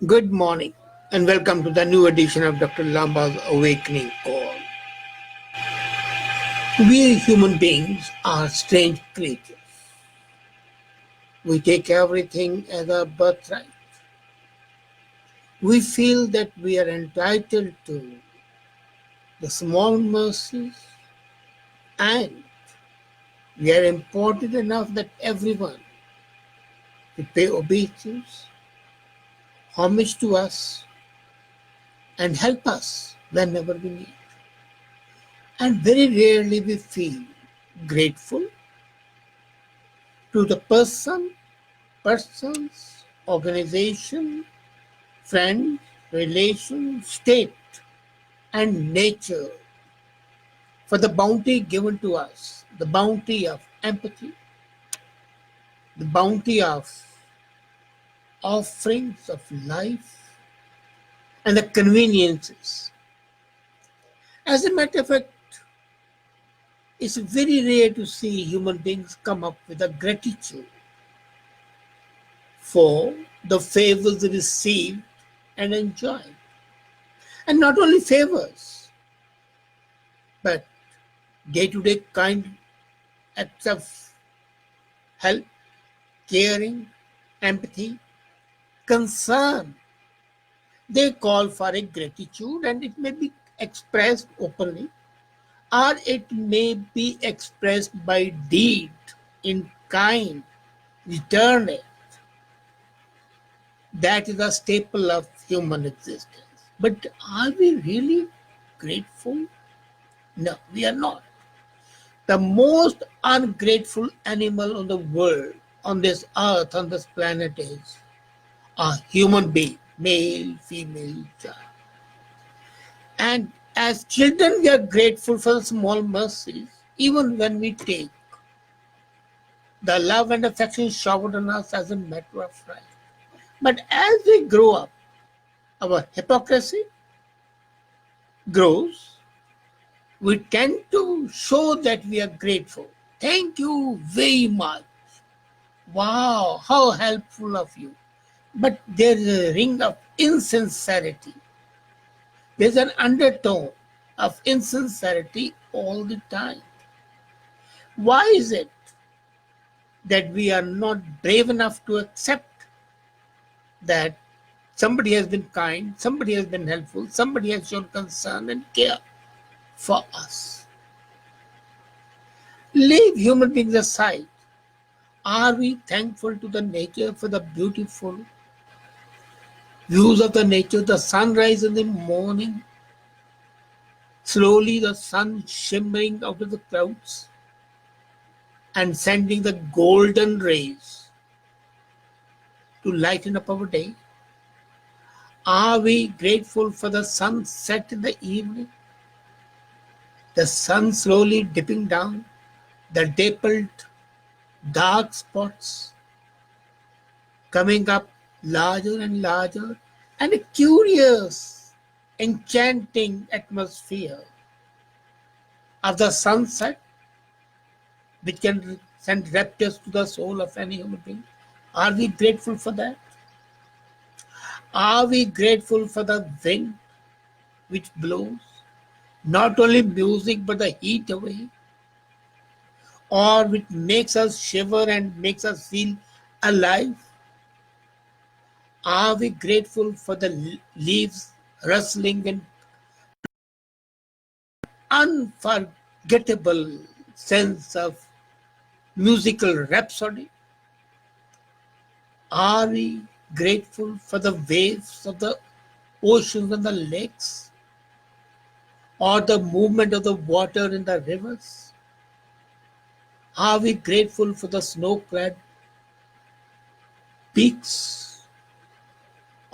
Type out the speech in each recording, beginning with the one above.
Good morning and welcome to the new edition of Dr. Lamba's Awakening Call. We human beings are strange creatures. We take everything as a birthright. We feel that we are entitled to the small mercies and we are important enough that everyone will pay obeisance, homage to us and help us whenever we need. And very rarely we feel grateful to the persons, organization, friends, relation, state, and nature for the bounty given to us, the bounty of empathy, the bounty of offerings of life, and the conveniences. As a matter of fact, it's very rare to see human beings come up with a gratitude for the favors received and enjoyed. And not only favors, but day-to-day kind acts of help, caring, empathy, concern. They call for a gratitude and it may be expressed openly or it may be expressed by deed, in kind, return it. That is a staple of human existence. But are we really grateful? No, we are not. The most ungrateful animal on the world, on this earth, on this planet is a human being, male, female, child. And as children, we are grateful for the small mercies, even when we take the love and affection showered on us as a matter of right. But as we grow up, our hypocrisy grows. We tend to show that we are grateful. Thank you very much. Wow, how helpful of you. But there's a ring of insincerity. There's an undertone of insincerity all the time. Why is it that we are not brave enough to accept that somebody has been kind, somebody has been helpful, somebody has shown concern and care for us? Leave human beings aside. Are we thankful to the nature for the beautiful views of the nature, the sunrise in the morning, slowly the sun shimmering out of the clouds and sending the golden rays to lighten up our day? Are we grateful for the sunset in the evening, the sun slowly dipping down, the dappled dark spots coming up larger and larger, and a curious, enchanting atmosphere of the sunset which can send raptures to the soul of any human being? Are we grateful for that? Are we grateful for the wind which blows? Not only music but the heat away, or which makes us shiver and makes us feel alive? Are we grateful for the leaves rustling and unforgettable sense of musical rhapsody? Are we grateful for the waves of the oceans and the lakes, or the movement of the water in the rivers? Are we grateful for the snow-clad peaks,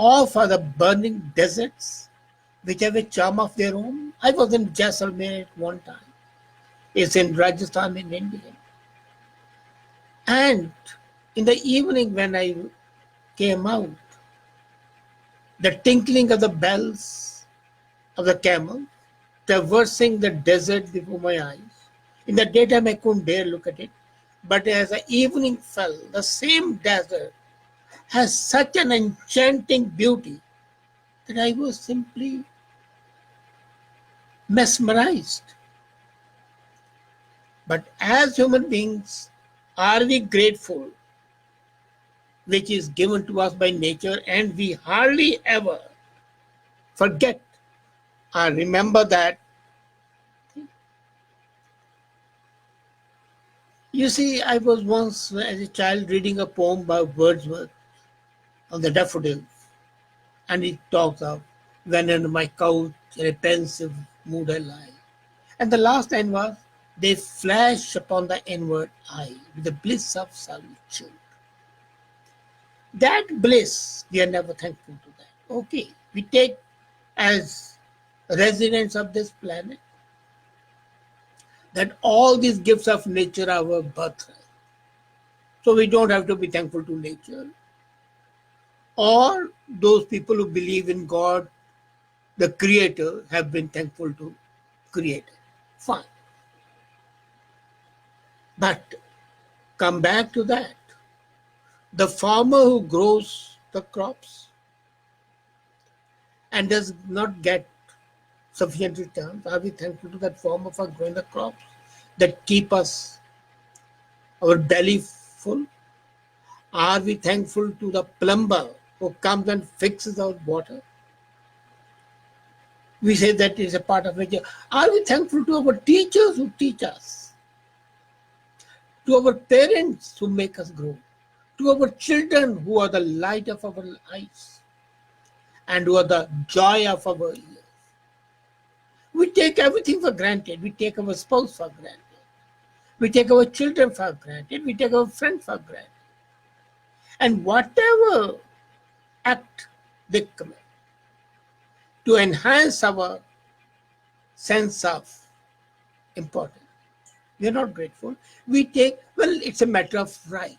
or for the burning deserts which have a charm of their own? I was in Jaisalmer at one time. It's in Rajasthan in India. And in the evening when I came out, the tinkling of the bells of the camel traversing the desert before my eyes. In the daytime I couldn't dare look at it, but as the evening fell, the same desert has such an enchanting beauty that I was simply mesmerized. But as human beings, are we grateful which is given to us by nature, and we hardly ever forget or remember that? You see, I was once as a child reading a poem by Wordsworth on the daffodils, and it talks of when on my couch in a pensive mood I lie. And the last line was, they flash upon the inward eye with the bliss of solitude. That bliss, we are never thankful to that. Okay, we take as residents of this planet that all these gifts of nature are our birthright. So we don't have to be thankful to nature. Or those people who believe in God, the Creator, have been thankful to Creator. Fine. But come back to that. The farmer who grows the crops and does not get sufficient returns, are we thankful to that farmer for growing the crops that keep us our belly full? Are we thankful to the plumber who comes and fixes our water? We say that is a part of nature. Are we thankful to our teachers who teach us? To our parents who make us grow? To our children who are the light of our eyes and who are the joy of our ears? We take everything for granted. We take our spouse for granted. We take our children for granted. We take our friends for granted. And whatever act they commit to enhance our sense of importance, we are not grateful. We take, well, it's a matter of right.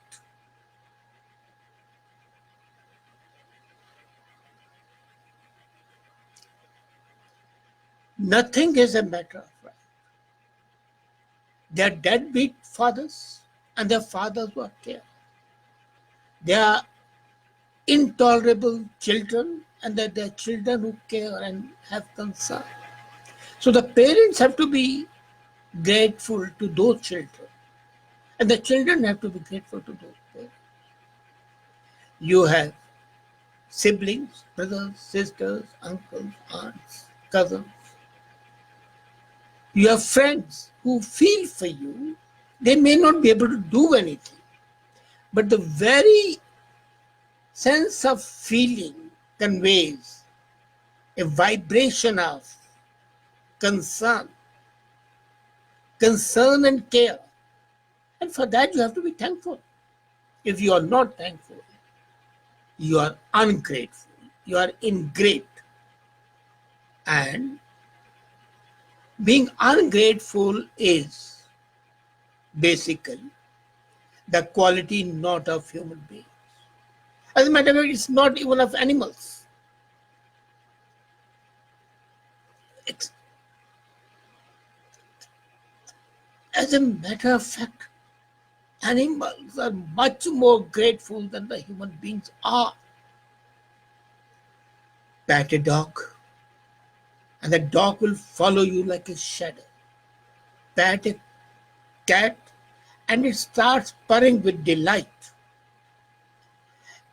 Nothing is a matter of right. They are deadbeat fathers and their fathers were care. They are intolerable children and that their children who care and have concern. So the parents have to be grateful to those children, and the children have to be grateful to those parents. You have siblings, brothers, sisters, uncles, aunts, cousins. You have friends who feel for you. They may not be able to do anything, but the very sense of feeling conveys a vibration of concern, concern and care. And for that, you have to be thankful. If you are not thankful, you are ungrateful, you are ingrate. And being ungrateful is basically the quality not of human beings. As a matter of fact, it's not even of animals. It's, as a matter of fact, animals are much more grateful than the human beings are. Pat a dog, and the dog will follow you like a shadow. Pat a cat, and it starts purring with delight.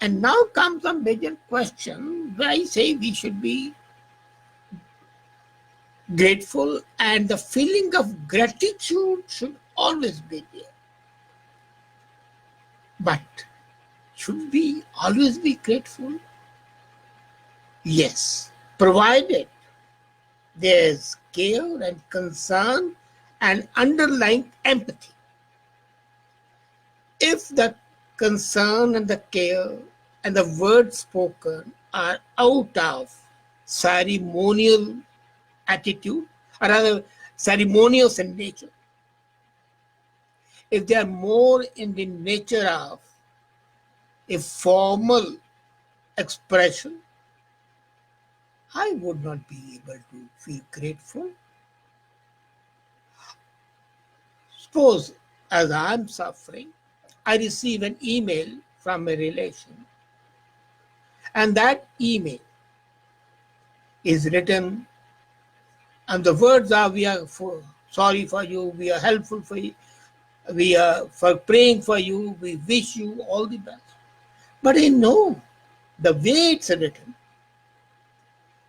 And now comes a major question where I say we should be grateful, and the feeling of gratitude should always be there. But should we always be grateful? Yes, provided there's care and concern and underlying empathy. If the concern and the care and the words spoken are out of ceremonial attitude, or rather ceremonious in nature, if they are more in the nature of a formal expression, I would not be able to feel grateful. Suppose, as I am suffering, I receive an email from a relation And that email is written, and the words are, we are sorry for you, we are helpful for you, we are for praying for you, we wish you all the best. But I know the way it's written,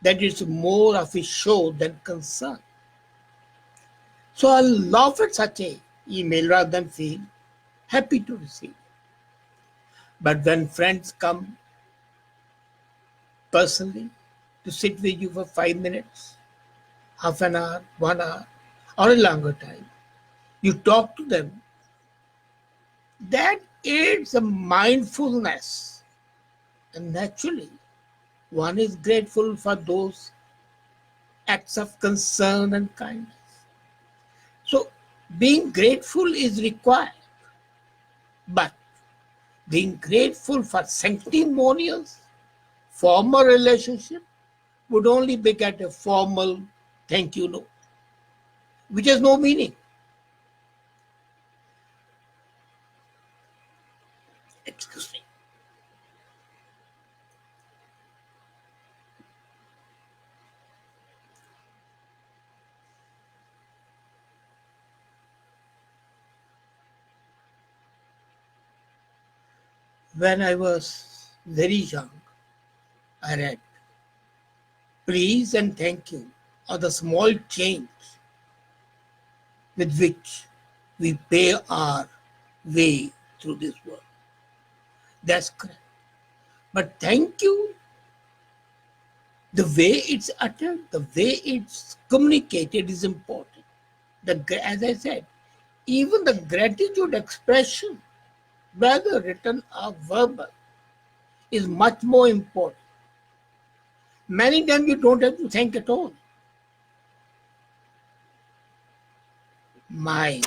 that it's more of a show than concern. So I'll laugh at such a email rather than feel happy to receive. But when friends come personally to sit with you for 5 minutes, half an hour, 1 hour, or a longer time, you talk to them, that aids a mindfulness. And naturally, one is grateful for those acts of concern and kindness. So, being grateful is required, but being grateful for sanctimonious, formal relationship would only beget a formal thank you note, which has no meaning. Excuse me. When I was very young, I read, please and thank you are the small change with which we pay our way through this world. That's correct. But thank you, the way it's uttered, the way it's communicated is important. As I said, even the gratitude expression, whether written or verbal, is much more important. Many times you don't have to thank at all. My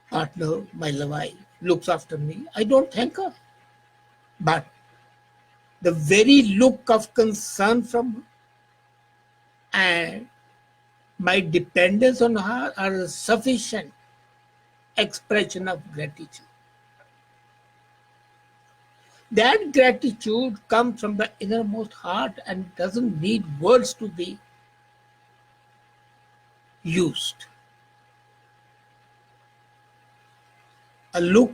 partner, my wife, looks after me. I don't thank her. But the very look of concern from her and my dependence on her are a sufficient expression of gratitude. That gratitude comes from the innermost heart and doesn't need words to be used. A look,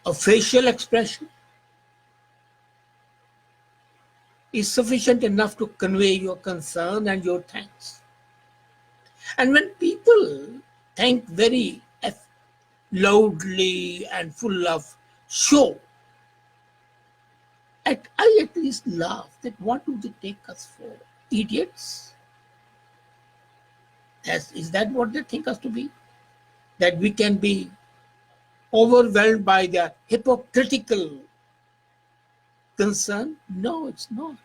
a facial expression is sufficient enough to convey your concern and your thanks. And when people thank very loudly and full of show, I at least laugh that what do they take us for? Idiots? Is that what they think us to be? That we can be overwhelmed by their hypocritical concern? No, it's not.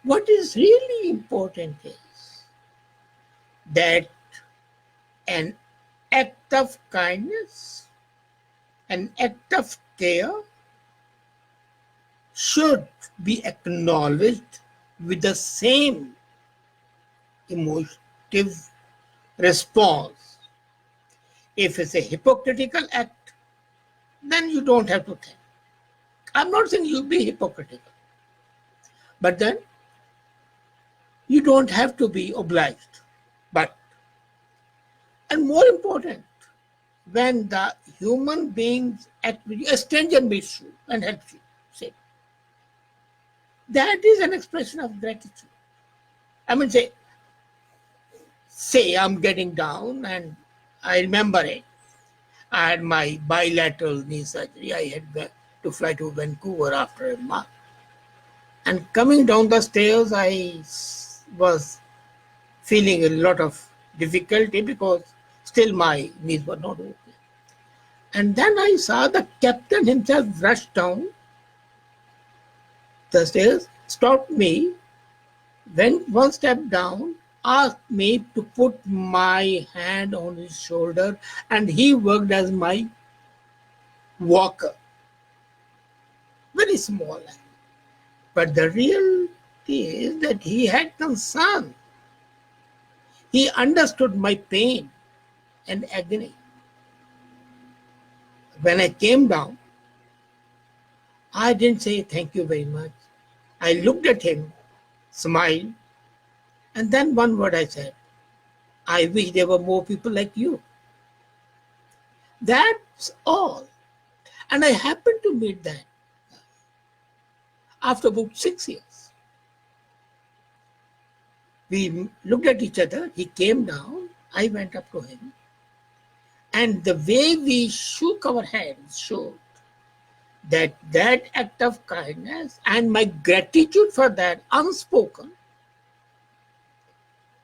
What is really important is that an act of kindness, an act of care should be acknowledged with the same emotive response. If it's a hypocritical act, then you don't have to thank. I'm not saying you'll be hypocritical, but then you don't have to be obliged. But, and more important, when the human beings act with you, a stranger meets you and helps you, say, that is an expression of gratitude. I mean, say I'm getting down and I remember it. I had my bilateral knee surgery. I had to fly to Vancouver after a month. And coming down the stairs, I was feeling a lot of difficulty because still my knees were not okay. And then I saw the captain himself rush down the stairs, stopped me, went one step down, asked me to put my hand on his shoulder, and he worked as my walker. Very small. But the reality is that he had concern. He understood my pain and agony. When I came down, I didn't say thank you very much. I looked at him, smiled, and then one word I said, I wish there were more people like you. That's all. And I happened to meet that after about 6 years. We looked at each other. He came down. I went up to him. And the way we shook our hands showed that act of kindness and my gratitude for that unspoken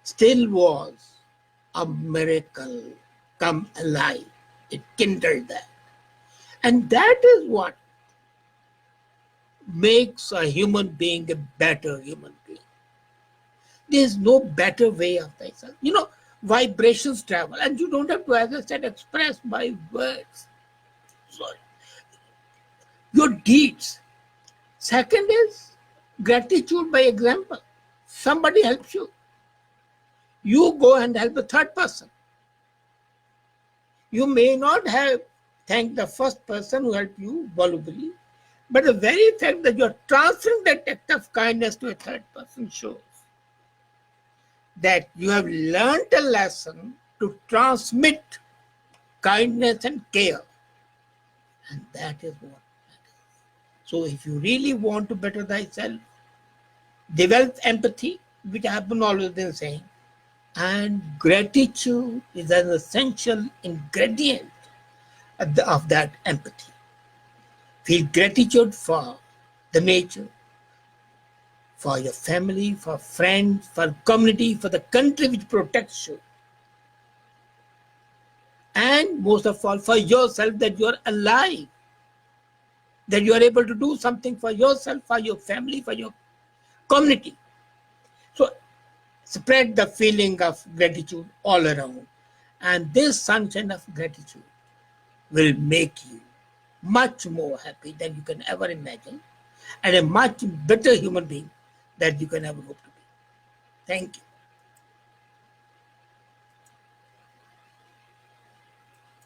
still was a miracle come alive. It kindled that. And that is what makes a human being a better human being. There's no better way of thyself. Vibrations travel, and you don't have to, as I said, express by words. Sorry. Your deeds. Second is gratitude by example. Somebody helps you. You go and help the third person. You may not have thanked the first person who helped you volubly, but the very fact that you're transferring that act of kindness to a third person shows that you have learned a lesson to transmit kindness and care. And that is what matters. So if you really want to better thyself, develop empathy, which I have been always been saying, and gratitude is an essential ingredient of that empathy. Feel gratitude for the nature, for your family, for friends, for community, for the country which protects you. And most of all, for yourself, that you're alive, that you are able to do something for yourself, for your family, for your community. So spread the feeling of gratitude all around. And this sunshine of gratitude will make you much more happy than you can ever imagine and a much better human being that you can ever hope to be. Thank you.